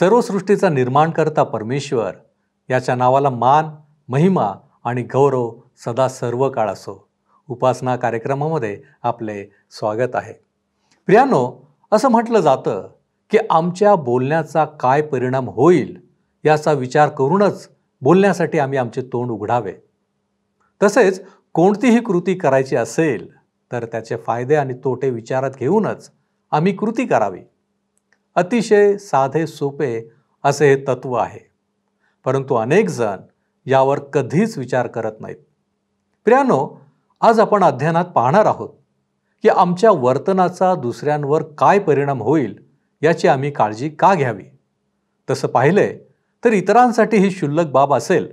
सर्व सृष्टीचा निर्माणकर्ता परमेश्वर याच्या नावाला मान, महिमा आणि गौरव सदा सर्व काळ असो. उपासना कार्यक्रमामध्ये आपले स्वागत आहे. प्रियानो, असं म्हटलं जातं की आमच्या बोलण्याचा काय परिणाम होईल याचा विचार करूनच बोलण्यासाठी आम्ही आमचे तोंड उघडावे. तसेच कोणतीही कृती करायची असेल तर त्याचे फायदे आणि तोटे विचारात घेऊनच आम्ही कृती करावी. अतिशय साधे सोपे असे हे तत्व आहे, परंतु अनेक जण यावर कधीच विचार करत नाहीत. प्रियानो, आज आपण अध्ययनात पाहणार आहोत की आमच्या वर्तनाचा दुसऱ्यांवर काय परिणाम होईल याची आम्ही काळजी का घ्यावी. तसं पाहिले तर इतरांसाठी ही क्षुल्लक बाब असेल,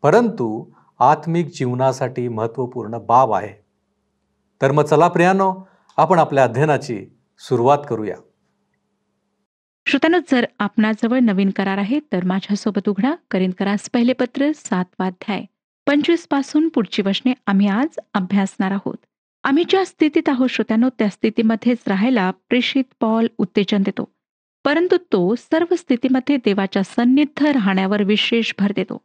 परंतु आत्मिक जीवनासाठी महत्त्वपूर्ण बाब आहे. तर मग चला प्रियानो, आपण आपल्या अध्ययनाची सुरुवात करूया. श्रोत्यांनो, जर आपणाजवळ नवीन करार आहे तर माझ्यासोबत उघडा करिंथकरास पहिले पत्र 7 अध्याय 25 पासून पुढची वचने आम्ही आज अभ्यासणार आहोत. आम्ही ज्या स्थितीत आहोत श्रोत्यांनो, त्या स्थितीमध्येच राहायला प्रेषित पॉल उत्तेजन देतो, परंतु तो सर्व स्थितीमध्ये देवाच्या सान्निध्य राहण्यावर विशेष भर देतो.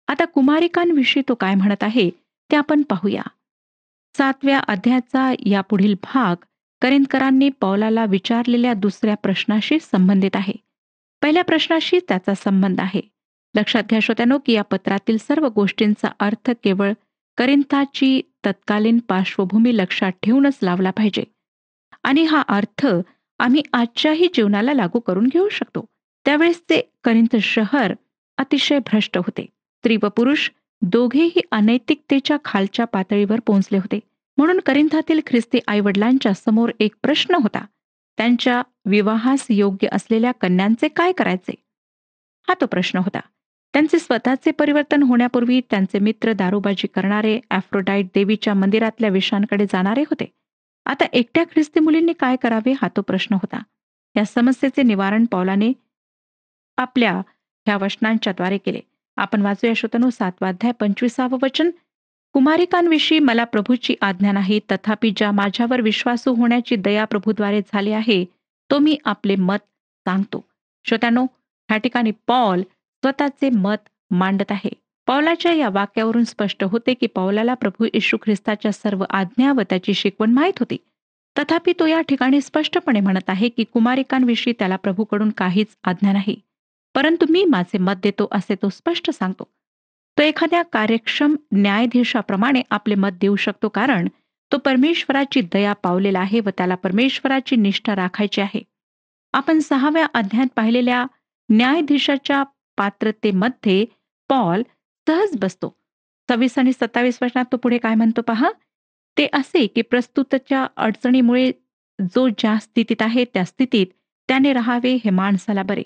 आता कुमारिकांविषयी तो काय म्हणत आहे ते आपण पाहूया. 7व्या अध्यायाचा यापुढील भाग करिंथकरांनी पौलाला विचारलेल्या दुसऱ्या प्रश्नाशी संबंधित आहे. पहिल्या प्रश्नाशी त्याचा संबंध आहे. लक्षात घ्या श्रोत्यांनो की या पत्रातील सर्व गोष्टींचा अर्थ केवळ करिंथाची तत्कालीन पार्श्वभूमी लक्षात ठेवूनच लावला पाहिजे, आणि हा अर्थ आम्ही आजच्याही जीवनाला लागू करून घेऊ शकतो. त्यावेळेसचे करिंथ शहर अतिशय भ्रष्ट होते. स्त्री व पुरुष दोघेही अनैतिकतेच्या खालच्या पातळीवर पोहोचले होते. म्हणून करिंथातील ख्रिस्ती आईवडिलांच्या समोर एक प्रश्न होता. त्यांच्या विवाहास योग्य असलेल्या कन्यांचे काय करायचे, हा तो प्रश्न होता. त्यांचे स्वतःचे परिवर्तन होण्यापूर्वी त्यांचे मित्र दारूबाजी करणारे ॲफ्रोडाईट देवीच्या मंदिरातल्या विषांकडे जाणारे होते. आता एकट्या ख्रिस्ती मुलींनी काय करावे, हा तो प्रश्न होता. या समस्येचे निवारण पौलाने आपल्या ह्या वचनांच्याद्वारे केले. आपण वाचूया श्रोत्यांनो 7 अध्याय 25 वचन. कुमारिकांविषयी मला प्रभूची आज्ञा नाही, तथापि ज्या माझ्यावर विश्वासू होण्याची दया प्रभूद्वारे झाली आहे तो मी आपले मत सांगतो. श्रोत्यांनो, ह्या ठिकाणी पौल स्वतःचे मत मांडत आहे. पौलाच्या या वाक्यावरून स्पष्ट होते की पौलाला प्रभू येशू ख्रिस्ताच्या सर्व आज्ञा व त्याची शिकवण माहीत होती. तथापि तो या ठिकाणी स्पष्टपणे म्हणत आहे की कुमारिकांविषयी त्याला प्रभूकडून काहीच आज्ञा नाही, परंतु मी माझे मत देतो असे तो स्पष्ट सांगतो. तो एखाद्या कार्यक्षम न्यायाधीशाप्रमाणे आपले मत देऊ शकतो, कारण तो परमेश्वराची दया पावलेला आहे व त्याला परमेश्वराची निष्ठा राखायची आहे. आपण 6व्या अध्यायात पाहिलेल्या न्यायाधीशाच्या पात्रतेमध्ये पॉल सहज बसतो. 26 आणि 27 वचनात तो पुढे काय म्हणतो पहा. ते असे की प्रस्तुतच्या अडचणीमुळे जो ज्या स्थितीत आहे त्या स्थितीत त्याने राहावे हे माणसाला बरे.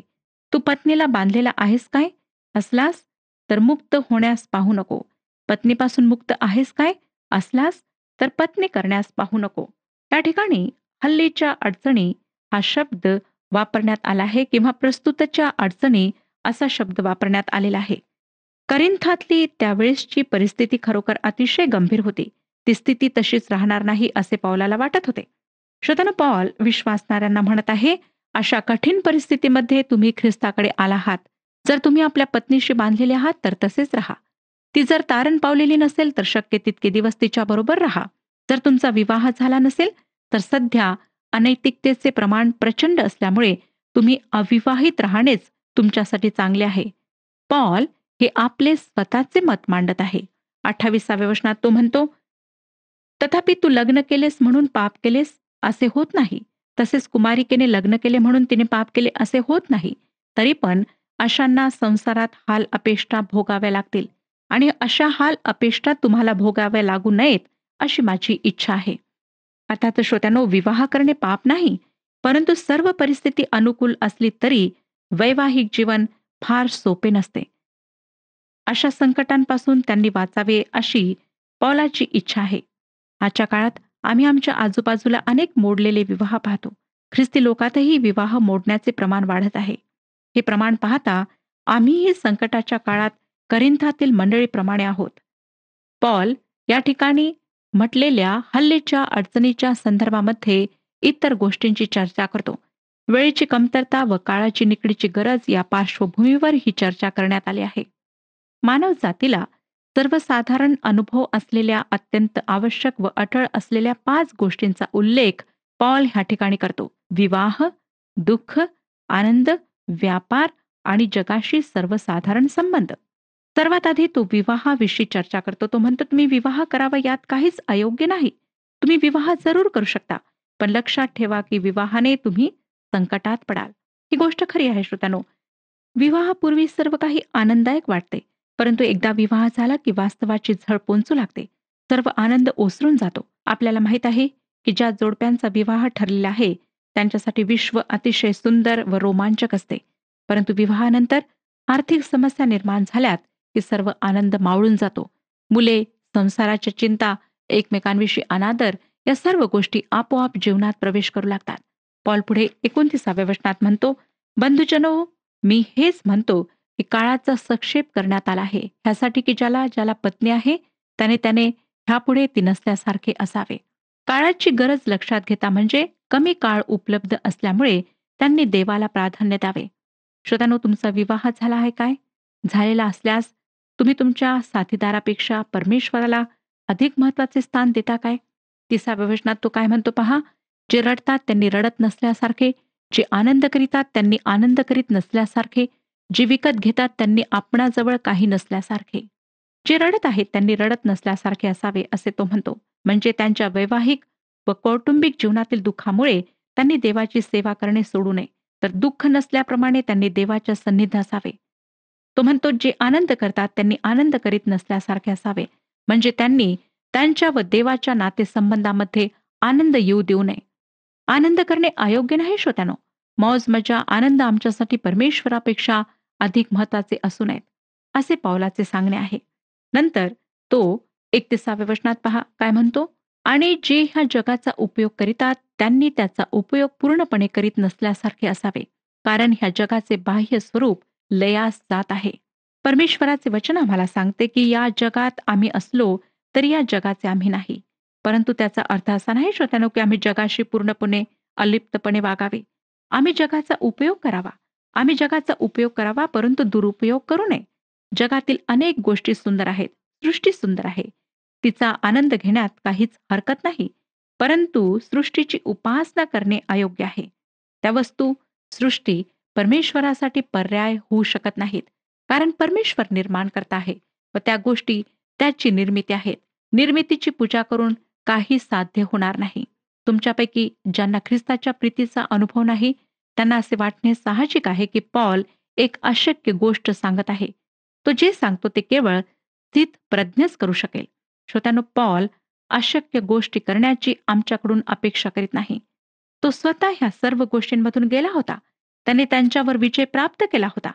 तू पत्नीला बांधलेला आहेस काय? असलास तर मुक्त होण्यास पाहू नको. पत्नीपासून मुक्त आहेस काय? असलास तर पत्नी करण्यास पाहू नको. या ठिकाणी हल्लीच्या अडचणी हा शब्द वापरण्यात आला आहे, किंवा प्रस्तुतच्या अडचणी असा शब्द वापरण्यात आलेला आहे. करिंथातली त्यावेळेसची परिस्थिती खरोखर अतिशय गंभीर होती. ती स्थिती तशीच राहणार नाही असे पौलाला वाटत होते. श्रोत्यांनो, पौल विश्वासणाऱ्यांना म्हणत आहे, अशा कठीण परिस्थितीमध्ये तुम्ही ख्रिस्ताकडे आला आहात. जर तुम्ही आपल्या पत्नीशी बांधलेले आहात तर तसेच राहा. ती जर तारण पावलेली नसेल तर शक्य तितके दिवस तिच्याबरोबर राहा. जर तुमचा विवाह झाला नसेल तर सध्या अनैतिकतेचे प्रमाण प्रचंड असल्यामुळे तुम्ही अविवाहित राहणेच तुमच्यासाठी चांगले आहे. पॉल हे आपले स्वतःचे मत मांडत आहे. 28व्या वचनात तो म्हणतो, तथापि तू लग्न केलेस म्हणून पाप केलेस असे होत नाही. तसेच कुमारिकेने लग्न केले म्हणून तिने पाप केले असे होत नाही. तरी पण अशांना संसारात हाल अपेष्टा भोगाव्या लागतील, आणि अशा हाल अपेष्टा तुम्हाला भोगाव्या लागू नयेत अशी माझी इच्छा आहे. आता तर श्रोत्यांनो, विवाह करणे पाप नाही, परंतु सर्व परिस्थिती अनुकूल असली तरी वैवाहिक जीवन फार सोपे नसते. अशा संकटांपासून त्यांनी वाचावे अशी पौलाची इच्छा आहे. आजच्या काळात आम्ही आमच्या आजूबाजूला अनेक मोडलेले विवाह पाहतो. ख्रिस्ती लोकातही विवाह मोडण्याचे प्रमाण वाढत आहे. हे प्रमाण पाहता आम्हीही संकटाच्या काळात करिंथातील मंडळीप्रमाणे आहोत. पॉल या ठिकाणी म्हटलेल्या हल्लीच्या अडचणीच्या संदर्भामध्ये इतर गोष्टींची चर्चा करतो. वेळेची कमतरता व काळाची निकडीची गरज या पार्श्वभूमीवर ही चर्चा करण्यात आली आहे. मानव जातीला सर्वसाधारण अनुभव असलेल्या अत्यंत आवश्यक व अटळ असलेल्या 5 गोष्टींचा उल्लेख पॉल ह्या ठिकाणी करतो. विवाह, दुःख, आनंद, व्यापार आणि जगाशी सर्वसाधारण संबंध. सर्वात आधी तो विवाहाविषयी चर्चा करतो. तो म्हणतो तुम्ही विवाह करावा यात काहीच अयोग्य नाही. तुम्ही विवाह जरूर करू शकता. पण लक्षात ठेवा की विवाहाने तुम्ही संकटात पडाल. ही गोष्ट खरी आहे श्रोत्यानो. विवाहापूर्वी सर्व काही आनंददायक वाटते. परंतु एकदा विवाह झाला की वास्तवाची झळ पोंचू लागते. सर्व आनंद ओसरून जातो. आपल्याला माहित आहे की ज्या जोडप्यांचा विवाह ठरलेला आहे त्यांच्यासाठी विश्व अतिशय सुंदर व रोमांचक असते. परंतु विवाहानंतर आर्थिक समस्या निर्माण झाल्यात की सर्व आनंद मावळून जातो. मुले, संसाराच्या चिंता, एकमेकांविषयी अनादर या सर्व गोष्टी आपोआप जीवनात प्रवेश करू लागतात. पॉल पुढे 29व्या वचनात म्हणतो, बंधुजनो, मी हेच म्हणतो की काळाचा संक्षेप करण्यात आला आहे, ह्यासाठी की ज्याला पत्नी आहे त्याने ह्यापुढे ती नसल्यासारखे असावे. काळाची गरज लक्षात घेता म्हणजे कमी काळ उपलब्ध असल्यामुळे त्यांनी देवाला प्राधान्य द्यावे. श्रोत्यानो, तुमचा विवाह झाला आहे काय? झालेला असल्यास तुम्ही तुमच्या साथीदारापेक्षा परमेश्वराला अधिक महत्वाचे स्थान देता काय? 30व्या वचनात तो काय म्हणतो पहा, जे रडतात त्यांनी रडत नसल्यासारखे, जे आनंद करीतात त्यांनी आनंद करीत नसल्यासारखे, जे विकत घेतात त्यांनी आपणाजवळ काही नसल्यासारखे, जे रडत आहेत त्यांनी रडत नसल्यासारखे असावे असे तो म्हणतो. म्हणजे त्यांच्या वैवाहिक व कौटुंबिक जीवनातील दुःखामुळे त्यांनी देवाची सेवा करणे सोडू नये, तर दुःख नसल्याप्रमाणे त्यांनी देवाच्या सन्निध असावे. तो म्हणतो जे आनंद करतात त्यांनी आनंद करीत नसल्यासारखे असावे. म्हणजे त्यांनी त्यांच्या व देवाच्या नातेसंबंधामध्ये आनंद येऊ देऊ नये. आनंद करणे अयोग्य नाही श्रोत्यानो. मौज मजा, आनंद आमच्यासाठी परमेश्वरापेक्षा अधिक महत्वाचे असू नयेत, असे पावलाचे सांगणे आहे. नंतर तो 31व्या वचनात पहा काय म्हणतो, आणि जे ह्या जगाचा उपयोग करीतात त्यांनी त्याचा उपयोग पूर्णपणे करीत नसल्यासारखे असावे, कारण ह्या जगाचे बाह्य स्वरूप लयास जात आहे. परमेश्वराचे वचन आम्हाला सांगते की या जगात आम्ही असलो तरी या जगाचे आम्ही नाही. परंतु त्याचा अर्थ असा नाही श्रोत्यानो की आम्ही जगाशी पूर्णपणे अलिप्तपणे वागावे. आम्ही जगाचा उपयोग करावा. आम्ही जगाचा उपयोग करावा, परंतु दुरुपयोग करू नये. जगातील अनेक गोष्टी सुंदर आहेत. सृष्टी सुंदर आहे. तिचा आनंद घेण्यात काहीच हरकत नाही. परंतु सृष्टीची उपासना करणे अयोग्य आहे. त्या वस्तू, सृष्टी परमेश्वरासाठी पर्याय होऊ शकत नाहीत. कारण परमेश्वर निर्माण करता आहे व त्या गोष्टी त्याची निर्मिती आहेत. निर्मितीची पूजा करून काही साध्य होणार नाही. तुमच्यापैकी ज्यांना ख्रिस्ताच्या प्रीतीचा अनुभव नाही त्यांना असे वाटणे साहजिक आहे की पॉल एक अशक्य गोष्ट सांगत आहे. तो जे सांगतो ते केवळ स्थित प्रज्ञच करू शकेल. श्रोत्यानो, पॉल अशक्य गोष्टी करण्याची आमच्याकडून अपेक्षा करीत नाही. तो स्वतः ह्या सर्व गोष्टींमधून गेला होता. त्याने त्यांच्यावर विजय प्राप्त केला होता.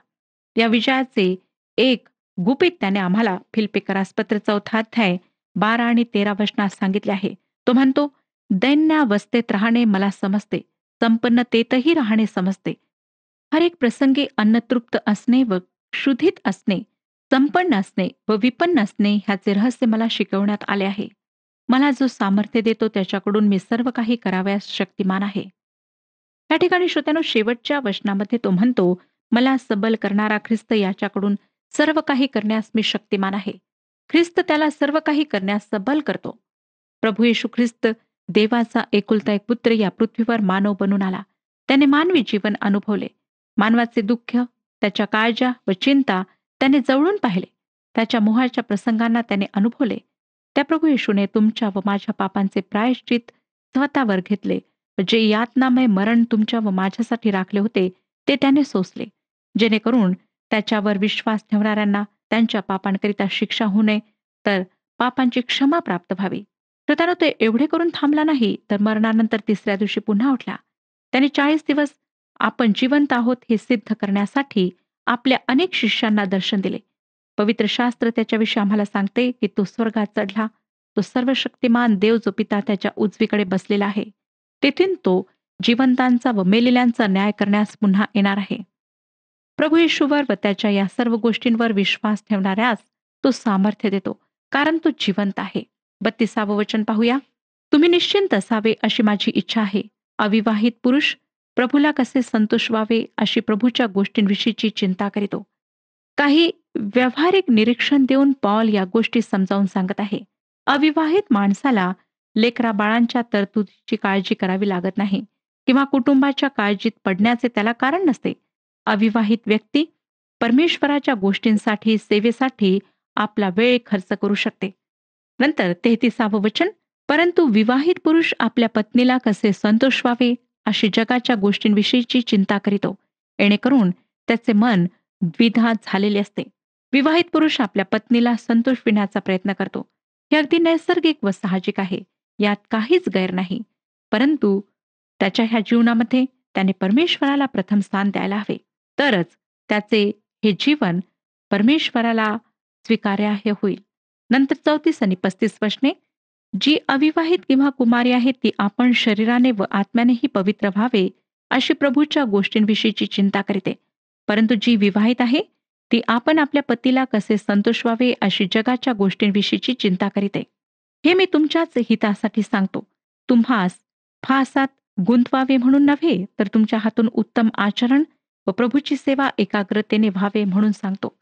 या विजयाचे एक गुपित त्याने आम्हाला फिलिप्पिकरास पत्र 4 अध्याय 12 आणि 13 वचनात सांगितले आहे. तो म्हणतो, दैन्यावस्थेत राहणे मला समजते, संपन्नतेतही राहणे समजते. हर एक प्रसंगी अन्नतृप्त असणे व क्षुधित असणे, संपन्न असणे व विपन्न असणे ह्याचे रहस्य मला शिकवण्यात आले आहे. मला जो सामर्थ्य देतो त्याच्याकडून मी सर्व काही करावयास शक्तिमान आहे. या ठिकाणी श्रोत्यानो, शेवटच्या वचनामध्ये तो म्हणतो, मला सबल करणारा ख्रिस्त याच्याकडून सर्व काही करण्यास मी शक्तिमान आहे. ख्रिस्त त्याला सर्व काही करण्यास सबल करतो. प्रभू येशू ख्रिस्त देवाचा एकुलता एक पुत्र या पृथ्वीवर मानव बनून आला. त्याने मानवी जीवन अनुभवले. मानवाचे दुःख, त्याच्या काळजा व चिंता त्याने जवळून पाहिले. त्याच्या मोहाच्या प्रसंगांना त्याने अनुभवले. त्या प्रभू येशूने तुमच्या व माझ्या पापांचे प्रायश्चित स्वतःवर घेतले. जे यातनामय मरण तुमच्या व माझ्यासाठी राखले होते ते त्याने सोसले, जेणेकरून त्याच्यावर विश्वास ठेवणाऱ्यांना त्यांच्या पापांकरिता शिक्षा होऊ नये, तर पापांची क्षमा प्राप्त व्हावी. तर त्यानं ते एवढे करून थांबला नाही, तर मरणानंतर 3ऱ्या दिवशी पुन्हा उठला. त्याने 40 दिवस आपण जिवंत आहोत हे सिद्ध करण्यासाठी आपल्या अनेक शिष्यांना दर्शन दिले. पवित्र शास्त्र त्याच्याविषयी आम्हाला सांगते की तो स्वर्गात चढला. तो सर्वशक्तिमान देव जो पिता त्याच्या उजवीकडे बसलेला आहे. तेथून तो जिवंतांचा व मेलेल्यांचा न्याय करण्यास पुन्हा येणार आहे. प्रभू येशूवर व त्याच्या या सर्व गोष्टींवर विश्वास ठेवणाऱ्यास तो सामर्थ्य देतो, कारण तो जिवंत आहे. 32वं वचन पाहूया. तुम्ही निश्चिंत असावे अशी माझी इच्छा आहे. अविवाहित पुरुष प्रभूला कसे संतोष व्हावे अशी प्रभूच्या गोष्टींविषयीची चिंता करीतो. काही व्यावहारिक निरीक्षण देऊन पॉल या गोष्टी समजावून सांगत आहे. अविवाहित माणसाला लेकराबाळांच्या तरतुदीची काळजी करावी लागत नाही किंवा कुटुंबाच्या काळजीत पडण्याचे त्याला कारण नसते. अविवाहित व्यक्ती परमेश्वराच्या गोष्टींसाठी, सेवेसाठी आपला वेळ खर्च करू शकते. नंतर 33वे वचन, परंतु विवाहित पुरुष आपल्या पत्नीला कसे संतोष व्हावे अशी जगाच्या गोष्टींविषयीची चिंता करीतो, जेणेकरून त्याचे मन द्विधा झालेले असते. विवाहित पुरुष आपल्या पत्नीला संतोष विण्याचा प्रयत्न करतो. हे अगदी नैसर्गिक व साहजिक आहे, यात काहीच गैर नाही. परंतु त्याच्या ह्या जीवनामध्ये त्याने परमेश्वराला प्रथम स्थान द्यायला हवे, तरच त्याचे हे जीवन परमेश्वराला स्वीकार्य होईल. नंतर 34 आणि 35 वचने, जी अविवाहित किंवा कुमारी आहे ती आपण शरीराने व आत्म्यानेही पवित्र व्हावे अशी प्रभूच्या गोष्टींविषयीची चिंता करीते. परंतु जी विवाहित आहे ती आपण आपल्या पतीला कसे संतोष व्हावे अशी जगाच्या गोष्टींविषयीची चिंता करीते. हे मी तुमच्याच हितासाठी सांगतो. तुम्हास फासात गुंतवावे म्हणून नव्हे, तर तुमच्या हातून उत्तम आचरण व प्रभूची सेवा एकाग्रतेने व्हावे म्हणून सांगतो.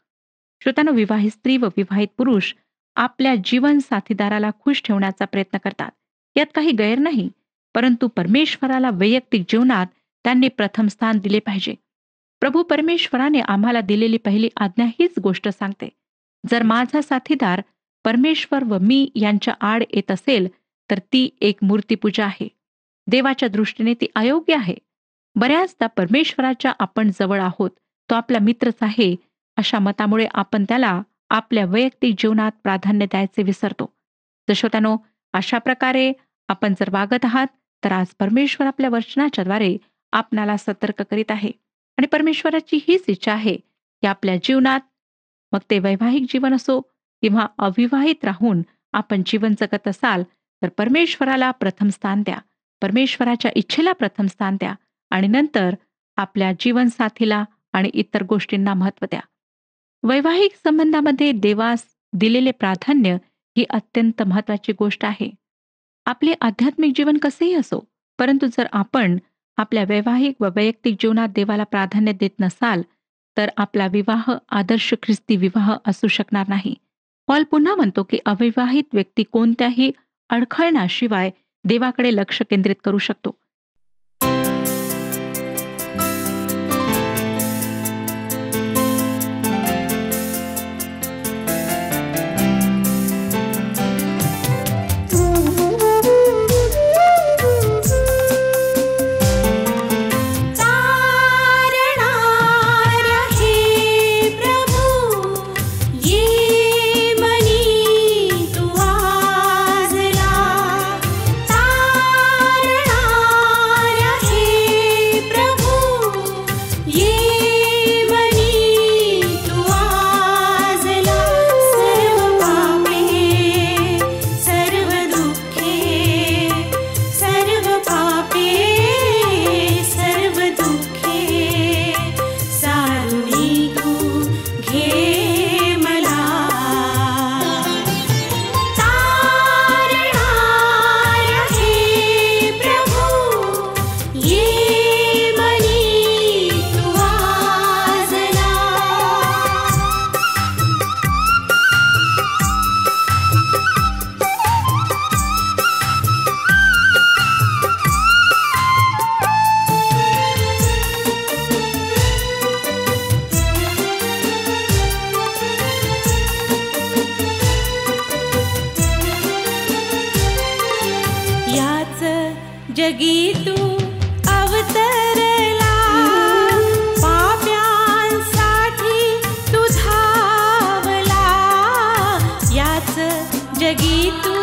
श्रोत्यानो, विवाहित स्त्री व विवाहित पुरुष आपल्या जीवन साथीदाराला खुश ठेवण्याचा प्रयत्न करतात, यात काही गैर नाही. परंतु परमेश्वराला वैयक्तिक जीवनात त्यांनी प्रथम स्थान दिले पाहिजे. प्रभू परमेश्वराने आम्हाला दिलेली पहिली आज्ञा हीच गोष्ट सांगते. जर माझा साथीदार परमेश्वर व मी यांच्या आड येत असेल तर ती एक मूर्तीपूजा आहे. देवाच्या दृष्टीने ती अयोग्य आहे. बऱ्याचदा परमेश्वराच्या आपण जवळ आहोत, तो आपला मित्रच आहे अशा मतामुळे आपण त्याला आपल्या वैयक्तिक जीवनात प्राधान्य द्यायचे विसरतो. तर श्रोत्यानो, अशा प्रकारे आपण जर वागत आहात तर आज परमेश्वर आपल्या वचनाच्या द्वारे आपणाला सतर्क करीत आहे. आणि परमेश्वराची हीच इच्छा आहे की आपल्या जीवनात, मग ते वैवाहिक जीवन असो किंवा अविवाहित राहून आपण जीवन जगत असाल, तर परमेश्वराला प्रथम स्थान द्या, परमेश्वराच्या इच्छेला प्रथम स्थान द्या आणि नंतर आपल्या जीवनसाथीला आणि इतर गोष्टींना महत्त्व द्या. वैवाहिक संबंधामध्ये देवास दिलेले प्राधान्य ही अत्यंत महत्त्वाची गोष्ट आहे. आपले आध्यात्मिक जीवन कसेही असो, परंतु जर आपण आपल्या वैवाहिक व वैयक्तिक जीवनात देवाला प्राधान्य देत नसाल तर आपला विवाह आदर्श ख्रिस्ती विवाह असू शकणार नाही. पॉल पुन्हा म्हणतो की अविवाहित व्यक्ती कोणत्याही अडखळण्याशिवाय देवाकडे लक्ष केंद्रित करू शकतो. जगी तू अवतरला, पाप्यांसाठी तू धावला. याच जगी तू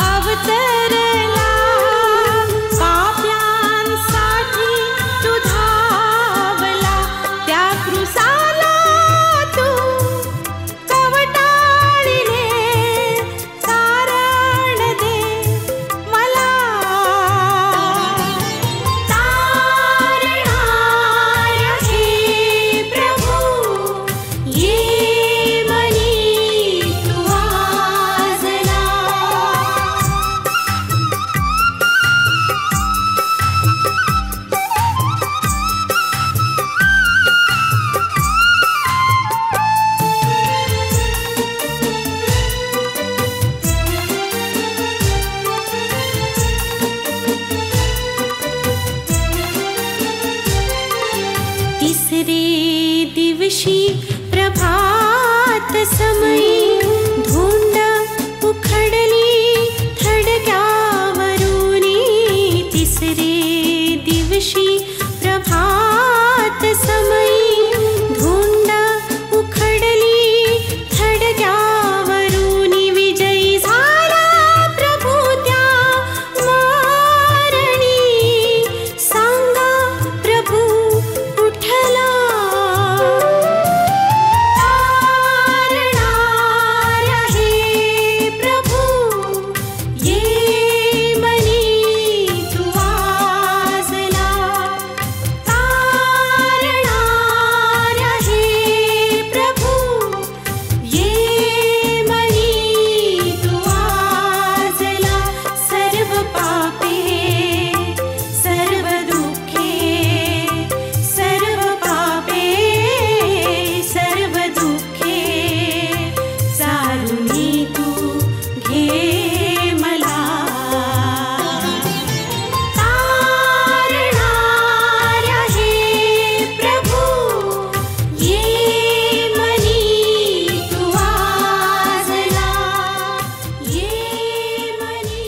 अवतरला, पाप्यांसाठी तू धावला. त्या क्रूसाला तू कवटाळीने तारण दे मला. दिवशी प्रभात समयी धुंड उखडली थडग्यावरुनी, तिसरे दिवशी प्रभात समयी धुंड उखडली थडग्यावरुनी, विजयी झाला प्रभू त्या मारणी, सांगा प्रभू उठला. तारणाऱ्या हे प्रभू, ये मनी तू वाजला. तारणाऱ्या हे प्रभू, ये मनी तू वाजला. सर्व पापे सर्व दुःखे, सर्व पापे सर्व दुःखे चालुनी तू घे मला. तारणाऱ्या हे प्रभू, ये मनी तू वाजला. ये मनी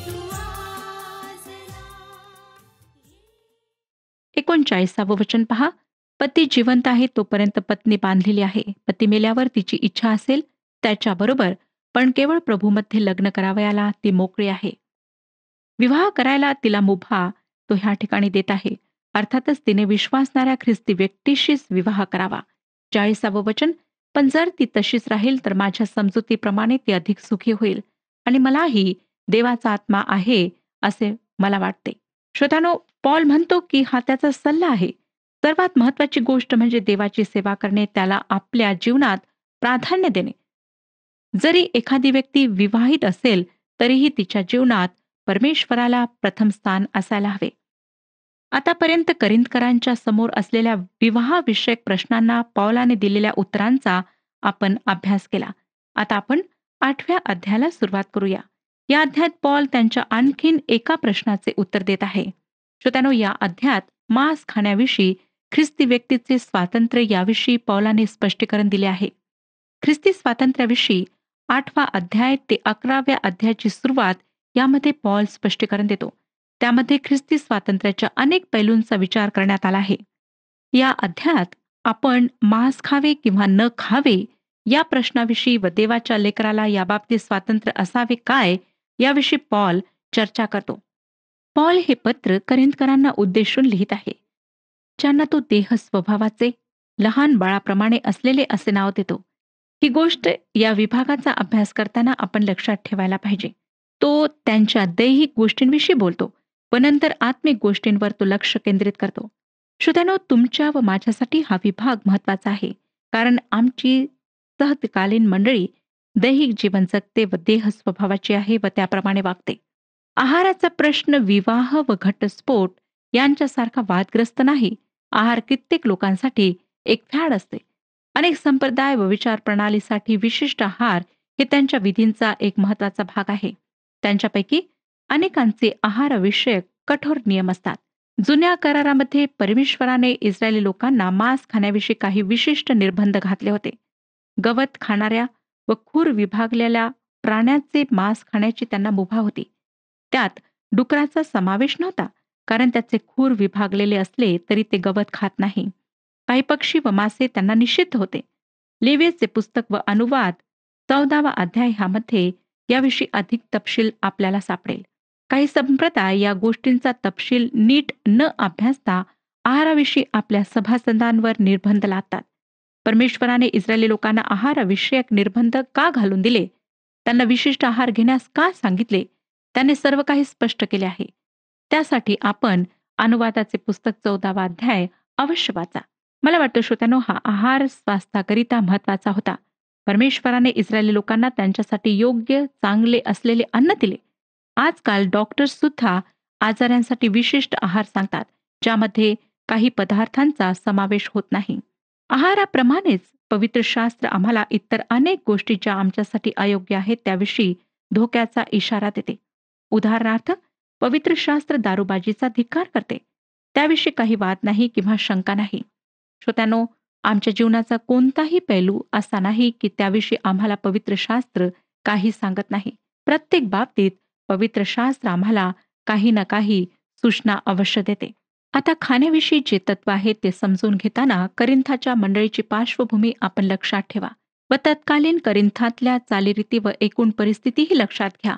तू वाजला. 39 वचन पहा. पती जिवंत आहे तोपर्यंत पत्नी बांधलेली आहे. पती मेल्यावर तिची इच्छा असेल त्याच्याबरोबर, पण केवळ प्रभूमध्ये लग्न करावयाला ती मोकळी आहे. विवाह करायला तिला मुभा तो ह्या ठिकाणी देत आहे. अर्थातच तिने विश्वासणाऱ्या ख्रिस्ती व्यक्तीशीच विवाह करावा. 40 वचन. पण जर ती तशीच राहील तर माझ्या समजुतीप्रमाणे ती अधिक सुखी होईल आणि मलाही देवाचा आत्मा आहे असे मला वाटते. श्रोत्यानो, पॉल म्हणतो की हा त्याचा सल्ला आहे. सर्वात महत्वाची गोष्ट म्हणजे देवाची सेवा करणे, त्याला आपल्या जीवनात प्राधान्य देणे. जरी एखादी व्यक्ती विवाहित असेल तरीही तिच्या जीवनात परमेश्वराला प्रथम स्थान असायला हवे. आतापर्यंत करिंथकरांच्या समोर असलेल्या विवाहाविषयक प्रश्नांना पौलाने दिलेल्या उत्तरांचा आपण अभ्यास केला. आता आपण 8व्या अध्यायाला सुरुवात करूया. या अध्यायात पॉल त्यांच्या आणखीन एका प्रश्नाचे उत्तर देत आहे. श्रोत्यानो, या अध्यायात मांस खाण्याविषयी ख्रिस्ती व्यक्तीचे स्वातंत्र्य याविषयी पौलाने स्पष्टीकरण दिले आहे. ख्रिस्ती स्वातंत्र्याविषयी 8वा अध्याय ते 11व्या अध्यायाची सुरुवात यामध्ये पॉल स्पष्टीकरण देतो. त्यामध्ये ख्रिस्ती स्वातंत्र्याच्या अनेक पैलूंचा विचार करण्यात आला आहे. या अध्यायात आपण मांस खावे किंवा न खावे या प्रश्नाविषयी व देवाच्या लेकराला याबाबतीत स्वातंत्र्य असावे काय याविषयी पॉल चर्चा करतो. पॉल हे पत्र करिंथकरांना उद्देशून लिहित आहे, ज्यांना तो देह स्वभावाचे लहान बाळाप्रमाणे असलेले असे नाव देतो. ही गोष्ट या विभागाचा अभ्यास करताना आपण लक्षात ठेवायला पाहिजे. तो त्यांच्या दैहिक गोष्टींविषयी बोलतो व नंतर आत्मिक गोष्टींवर तो लक्ष केंद्रित करतो. श्रोत्यानो, तुमच्या व माझ्यासाठी हा विभाग महत्वाचा आहे, कारण आमची सहकालीन मंडळी दैहिक जीवन जगते व देह स्वभावाची आहे व त्याप्रमाणे वागते. आहाराचा प्रश्न विवाह व घटस्फोट यांच्यासारखा वादग्रस्त नाही. आहार कित्येक लोकांसाठी एक फॅड असते. अनेक संप्रदाय व विचार प्रणालीसाठी विशिष्ट आहार हे त्यांच्या विधींचा एक महत्वाचा भाग आहे. त्यांच्यापैकी अनेकांचे आहारविषयक कठोर नियम असतात. जुन्या करारामध्ये परमेश्वराने इस्रायली लोकांना मांस खाण्याविषयी काही विशिष्ट निर्बंध घातले होते. गवत खाणाऱ्या व खूर विभागलेल्या प्राण्यांचे मांस खाण्याची त्यांना मुभा होती. त्यात डुकराचा समावेश नव्हता, कारण त्याचे खूर विभागलेले असले तरी ते गवत खात नाही. काही पक्षी व मासे त्यांना निषिद्ध होते. लेवीचे पुस्तक व अनुवाद 14वा अध्याय ह्यामध्ये याविषयी अधिक तपशील आपल्याला सापडेल. काही संप्रदाय या गोष्टींचा तपशील नीट न अभ्यासता आहाराविषयी आपल्या सभासदांवर निर्बंध लादतात. परमेश्वराने इस्रायली लोकांना आहारविषयक निर्बंध का घालून दिले, त्यांना विशिष्ट आहार घेण्यास का सांगितले, त्याने सर्व काही स्पष्ट केले आहे. त्यासाठी आपण अनुवादाचे पुस्तक 14वा अध्याय अवश्य वाचा. मला वाटतं श्रोत्यानो, हा आहार स्वास्थ्याकरिता महत्वाचा होता. परमेश्वराने इस्रायली लोकांना त्यांच्यासाठी योग्य चांगले असलेले अन्न दिले. आजकाल डॉक्टर्स सुद्धा आजारांसाठी विशिष्ट आहार सांगतात, ज्यामध्ये काही पदार्थांचा समावेश होत नाही. आहाराप्रमाणेच पवित्र शास्त्र आम्हाला इतर अनेक गोष्टी ज्या आमच्यासाठी अयोग्य आहेत त्याविषयी धोक्याचा इशारा देते. उदाहरणार्थ, पवित्र शास्त्र दारूबाजीचा धिक्कार करते. त्याविषयी काही वाद नाही किंवा शंका नाही. श्रोत्यानो, आमच्या जीवनाचा कोणताही पैलू असा नाही की त्याविषयी आम्हाला पवित्र शास्त्र काही सांगत नाही. प्रत्येक बाबतीत पवित्र शास्त्र आम्हाला काही ना काही सूचना अवश्य देते. आता खाण्याविषयी जे तत्व आहे ते समजून घेताना करिंथाच्या मंडळीची पार्श्वभूमी आपण लक्षात ठेवा व तत्कालीन करिंथातल्या चालीरीती व एकूण परिस्थितीही लक्षात घ्या.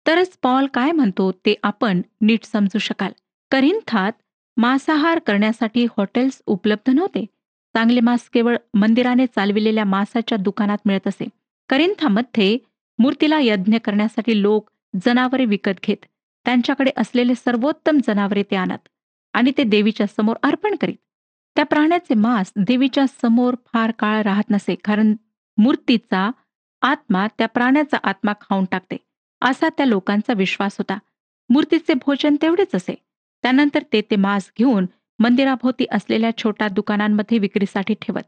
तरच पॉल काय म्हणतो ते आपण नीट समजू शकाल. करिंथात मांसाहार करण्यासाठी हॉटेल्स उपलब्ध नव्हते. चांगले मांस केवळ मंदिराने चालविलेल्या मांसाच्या दुकानात मिळत असे. करिंथामध्ये मूर्तीला यज्ञ करण्यासाठी लोक जनावरे विकत घेत. त्यांच्याकडे असलेले सर्वोत्तम जनावरे ते आणत आणि ते देवीच्या समोर अर्पण करीत. त्या प्राण्याचे मांस देवीच्या समोर फार काळ राहत नसे, कारण मूर्तीचा आत्मा त्या प्राण्याचा आत्मा खाऊन टाकते, असा त्या लोकांचा विश्वास होता. मूर्तीचे भोजन तेवढेच असे. त्यानंतर ते मांस घेऊन मंदिराभोवती असलेल्या छोट्या दुकानांमध्ये विक्रीसाठी ठेवत.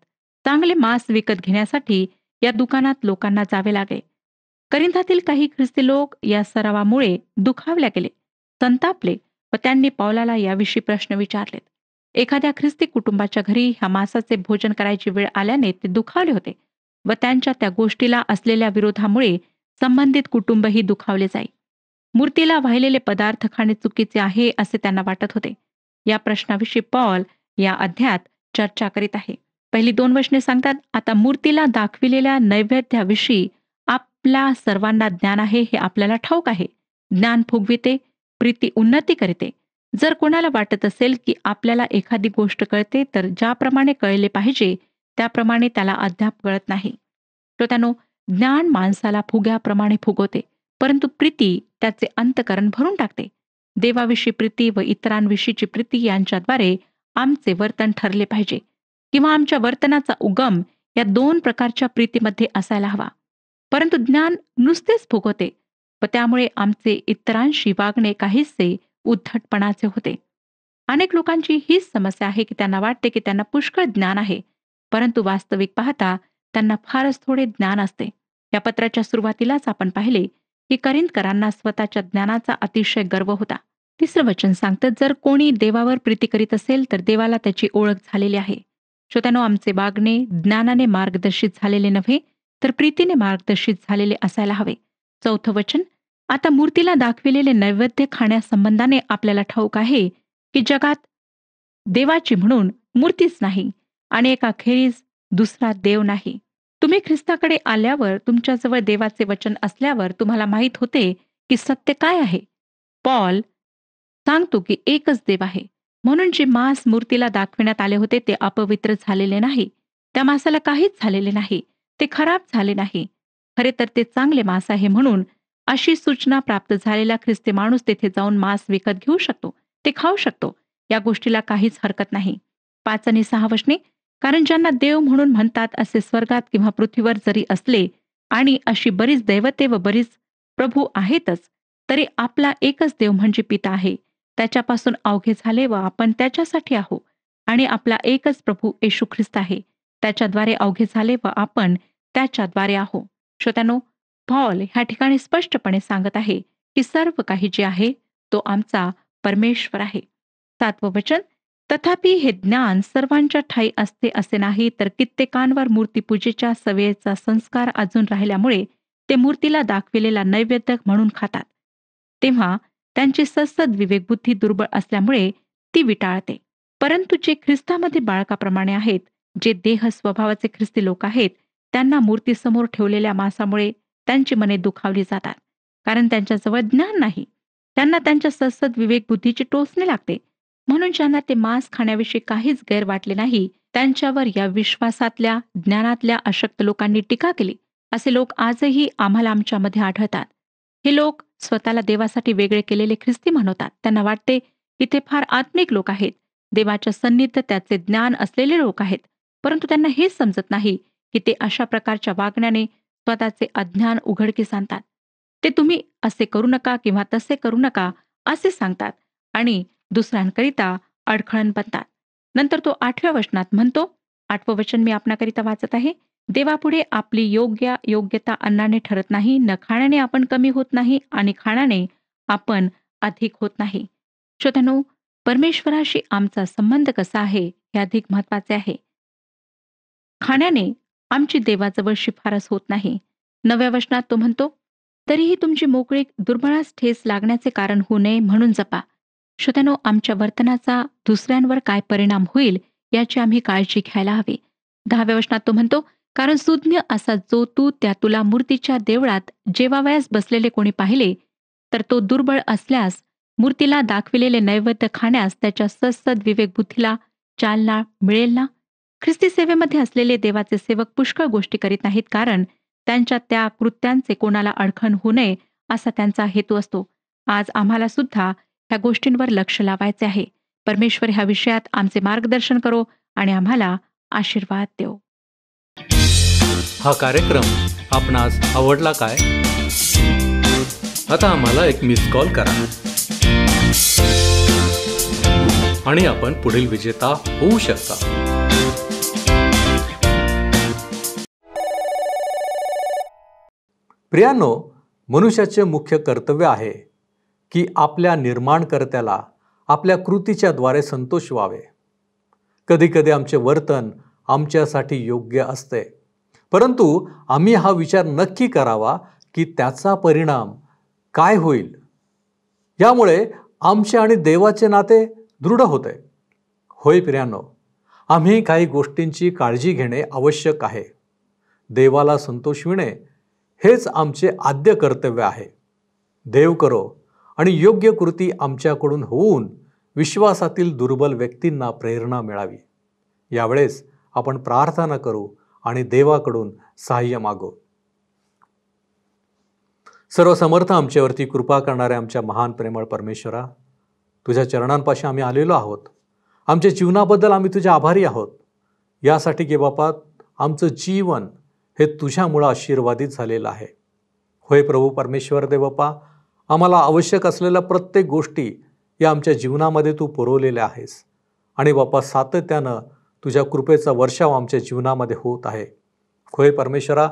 चांगले मांस विकत घेण्यासाठी या दुकानात लोकांना जावे लागे. करिंथातील काही ख्रिस्ती लोक या सरावामुळे दुखावल्या गेले, संतापले व त्यांनी पौलाला याविषयी प्रश्न विचारलेत. एखाद्या ख्रिस्ती कुटुंबाच्या घरी ह्या मांसाचे भोजन करायची वेळ आल्याने ते दुखावले होते व त्यांच्या त्या गोष्टीला असलेल्या विरोधामुळे संबंधित कुटुंबही दुखावले जाई. मूर्तीला वाहिलेले पदार्थ खाणे चुकीचे आहे असे त्यांना वाटत होते. या प्रश्नाविषयी पॉल या अध्यायात चर्चा करीत आहे. पहिली 2 वचने सांगतात, आता मूर्तीला दाखविलेल्या नैवेद्याविषयी आपल्या सर्वांना ज्ञान आहे हे आपल्याला ठाऊक आहे. ज्ञान फुगविते, प्रीती उन्नती करते. जर कोणाला वाटत असेल की आपल्याला एखादी गोष्ट कळते तर ज्याप्रमाणे कळले पाहिजे त्याप्रमाणे त्याला अद्याप कळत नाही. श्रोत्यानो, ज्ञान माणसाला फुग्याप्रमाणे फुगवते, परंतु प्रीती त्याचे अंतःकरण भरून टाकते. देवाविषयी प्रीती व इतरांविषयीची प्रीती यांच्याद्वारे आमचे वर्तन ठरले पाहिजे, किंवा आमच्या वर्तनाचा उगम या 2 प्रकारच्या प्रीतीमध्ये असायला हवा. परंतु ज्ञान नुसतेच फुगवते व त्यामुळे आमचे इतरांशी वागणे काहीसे उद्धटपणाचे होते. अनेक लोकांची हीच समस्या आहे की त्यांना वाटते की त्यांना पुष्कळ ज्ञान आहे, परंतु वास्तविक पाहता त्यांना फारच थोडे ज्ञान असते. या पत्राच्या सुरुवातीलाच आपण पाहिले की करिंथकरांना स्वतःच्या ज्ञानाचा अतिशय गर्व होता. 3रं वचन सांगतं, जर कोणी देवावर प्रीती करीत असेल तर देवाला त्याची ओळख झालेली आहे. श्रोत्यानो, आमचे वागणे ज्ञानाने मार्गदर्शित झालेले नव्हे तर प्रीतीने मार्गदर्शित झालेले असायला हवे. 4थं वचन, आता मूर्तीला दाखविलेले नैवेद्य खाण्यासंबंधाने आपल्याला ठाऊक आहे की जगात देवाची म्हणून मूर्तीच नाही आणि एकाखेरीज दुसरा देव नाही. तुम्ही ख्रिस्ताकडे आल्यावर तुमच्याजवळ देवाचे वचन असल्यावर तुम्हाला माहीत होते की सत्य काय आहे. पॉल सांगतो की एकच देव आहे. म्हणून जे मांस मूर्तीला दाखविण्यात आले होते ते अपवित्र झालेले नाही. त्या मांसाला काहीच झालेले नाही. ते खराब झाले नाही. खरे तर ते चांगले मांस आहे. म्हणून अशी सूचना प्राप्त झालेला ख्रिस्ती माणूस तेथे जाऊन मांस विकत घेऊ शकतो, ते खाऊ शकतो. या गोष्टीला काहीच हरकत नाही. 5 आणि 6 वचने, कारण ज्यांना देव म्हणून म्हणतात असे स्वर्गात किंवा पृथ्वीवर जरी असले आणि अशी बरीच दैवते व बरीच प्रभू आहेतच, तरी आपला एकच देव म्हणजे पिता आहे. त्याच्यापासून अवघे झाले व आपण त्याच्यासाठी आहो. आणि आपला एकच प्रभू येशू ख्रिस्त आहे. त्याच्याद्वारे अवघे झाले व आपण त्याच्याद्वारे आहो. श्रोत्यानो, पॉल ह्या ठिकाणी स्पष्टपणे सांगत आहे की सर्व काही जे आहे तो आमचा परमेश्वर आहे. 7वं वचन, तथापि हे ज्ञान सर्वांच्या ठायी असते असे नाही, तर कित्येकांवर मूर्तीपूजेच्या सवयीचा संस्कार अजून राहिल्यामुळे ते मूर्तीला दाखविलेला नैवेद्य म्हणून खातात. तेव्हा त्यांची सद्सद विवेकबुद्धी दुर्बळ असल्यामुळे ती विटाळते. परंतु जे ख्रिस्तामध्ये बाळकाप्रमाणे आहेत, जे देह स्वभावाचे ख्रिस्ती लोक आहेत, त्यांना मूर्तीसमोर ठेवलेल्या मांसामुळे त्यांची मने दुखावली जातात, कारण त्यांच्याजवळ ज्ञान नाही. त्यांना त्यांच्या सद्सद विवेकबुद्धीची टोचणे लागते. म्हणून ज्यांना ते मांस खाण्याविषयी काहीच गैर वाटले नाही, त्यांच्यावर या विश्वासातल्या ज्ञानातल्या अशक्त लोकांनी टीका केली. असे लोक आजही आम्हाला आमच्यामध्ये आढळतात. हे लोक स्वतःला देवासाठी वेगळे केलेले ख्रिस्ती म्हणवतात. त्यांना वाटते की ते फार आत्मिक लोक आहेत, देवाच्या सन्निध त्याचे ज्ञान असलेले लोक आहेत. परंतु त्यांना हेच समजत नाही की ते अशा प्रकारच्या वागण्याने स्वतःचे अज्ञान उघडकीस आणतात. ते तुम्ही असे करू नका किंवा तसे करू नका असे सांगतात आणि दुसऱ्यांकरिता अडखळण बनतात. नंतर तो 8व्या वचनात म्हणतो, 8वं वचन मी आपणाकरिता वाचत आहे, देवापुढे आपली योग्यता अन्नाने ठरत नाही, न खाण्याने आपण कमी होत नाही आणि खाण्याने आपण अधिक होत नाही. श्रोत्यानो, परमेश्वराशी आमचा संबंध कसा आहे हे अधिक महत्वाचे आहे. खाण्याने आमची देवाजवळ शिफारस होत नाही. नव्या वचनात तो म्हणतो, तरीही तुमची मोकळीक दुर्बळास ठेस लागण्याचे कारण होऊ नये म्हणून जपा. श्रोत्यानो, आमच्या वर्तनाचा दुसऱ्यांवर काय परिणाम होईल याची आम्ही काळजी घ्यायला हवी. 10व्या वचनात तो म्हणतो, कारण सुज्ञ असा जो तू त्या तुला मूर्तीच्या देवळात जेवावयास बसलेले कोणी पाहिले, तर तो दुर्बळ असल्यास मूर्तीला दाखविलेले नैवेद्य खाण्यास त्याच्या सद्सद विवेक बुद्धीला चालना मिळेल ना? ख्रिस्ती सेवेमध्ये असलेले देवाचे सेवक पुष्कळ गोष्टी करीत नाहीत, कारण त्यांच्या त्या कृत्यांचे कोणाला अडखण होऊ नये असा त्यांचा हेतू असतो. आज आम्हाला सुद्धा ह्या गोष्टींवर लक्ष लावायचे आहे. परमेश्वर ह्या विषयात आमचे मार्गदर्शन करो आणि आम्हाला आशीर्वाद देव. हा कार्यक्रम आपणास आवडला काय? आता आम्हाला एक मिस कॉल करा आणि आपण पुढील विजेता होऊ शकता. प्रियांनो, मनुष्याचे मुख्य कर्तव्य आहे की आपल्या निर्माणकर्त्याला आपल्या कृतीच्या द्वारे संतोष व्हावे. कधीकधी आमचे वर्तन आमच्यासाठी योग्य असते, परंतु आम्ही हा विचार नक्की करावा की त्याचा परिणाम काय होईल. यामुळे आमचे आणि देवाचे नाते दृढ होते. होय प्रियांनो, आम्ही काही गोष्टींची काळजी घेणे आवश्यक आहे. देवाला संतोषविणे हेच आमचे आद्य कर्तव्य आहे. देव करो आणि योग्य कृती आमच्याकडून होऊन विश्वासातील दुर्बल व्यक्तींना प्रेरणा मिळावी. यावेळेस आपण प्रार्थना करू आणि देवाकडून सहाय्य मागू. सर्वसमर्थ आमच्यावरती कृपा करणाऱ्या आमच्या महान प्रेमळ परमेश्वरा, तुझ्या चरणांपाशी आम्ही आलेलो आहोत. आमच्या जीवनाबद्दल आम्ही तुझे आभारी आहोत. यासाठी की बापा, आमचं जीवन हे तुझ्यामुळं आशीर्वादित झालेलं आहे. होय प्रभू परमेश्वर देव बापा, आम्हाला आवश्यक असलेल्या प्रत्येक गोष्टी या आमच्या जीवनामध्ये तू पुरवलेल्या आहेस. आणि बापा, सातत्यानं तुझ्या कृपेचा वर्षाव आमच्या जीवनामध्ये होत आहे. होय परमेश्वरा,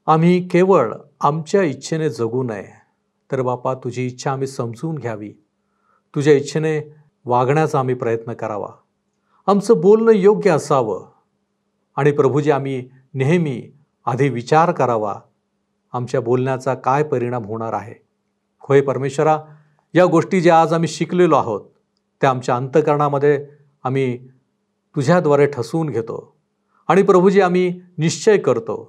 आम्ही केवळ आमच्या इच्छेने जगू नये, तर बापा तुझी इच्छा आम्ही समजून घ्यावी. तुझ्या इच्छेने वागण्याचा आम्ही प्रयत्न करावा. आमचं बोलणं योग्य असावं. आणि प्रभूजी, आम्ही नेहमी आधी विचार करावा आमच्या बोलण्याचा काय परिणाम होणार आहे. होय परमेश्वरा, या गोष्टी ज्या आज आम्ही शिकलेलो आहोत त्या आमच्या अंतःकरणामध्ये आम्ही तुझ्याद्वारे ठसवून घेतो. आणि प्रभूजी, आम्ही निश्चय करतो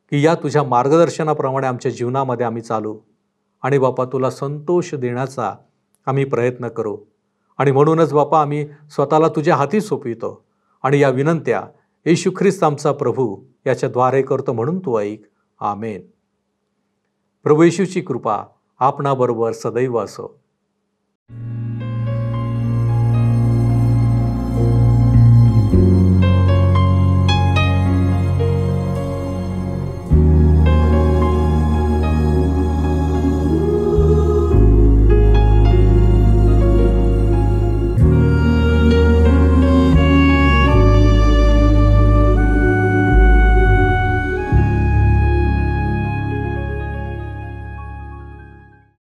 की या तुझ्या मार्गदर्शनाप्रमाणे आमच्या जीवनामध्ये आम्ही चालू आणि बापा तुला संतोष देण्याचा आम्ही प्रयत्न करू. आणि म्हणूनच बापा, आम्ही स्वतःला तुझ्या हाती सोपवितो आणि या विनंत्या येशू ख्रिस्त आमचा प्रभू याच्याद्वारे करतो, म्हणून तू ऐक. आमेन. प्रभू येशूची कृपा आपणाबरोबर सदैव असो.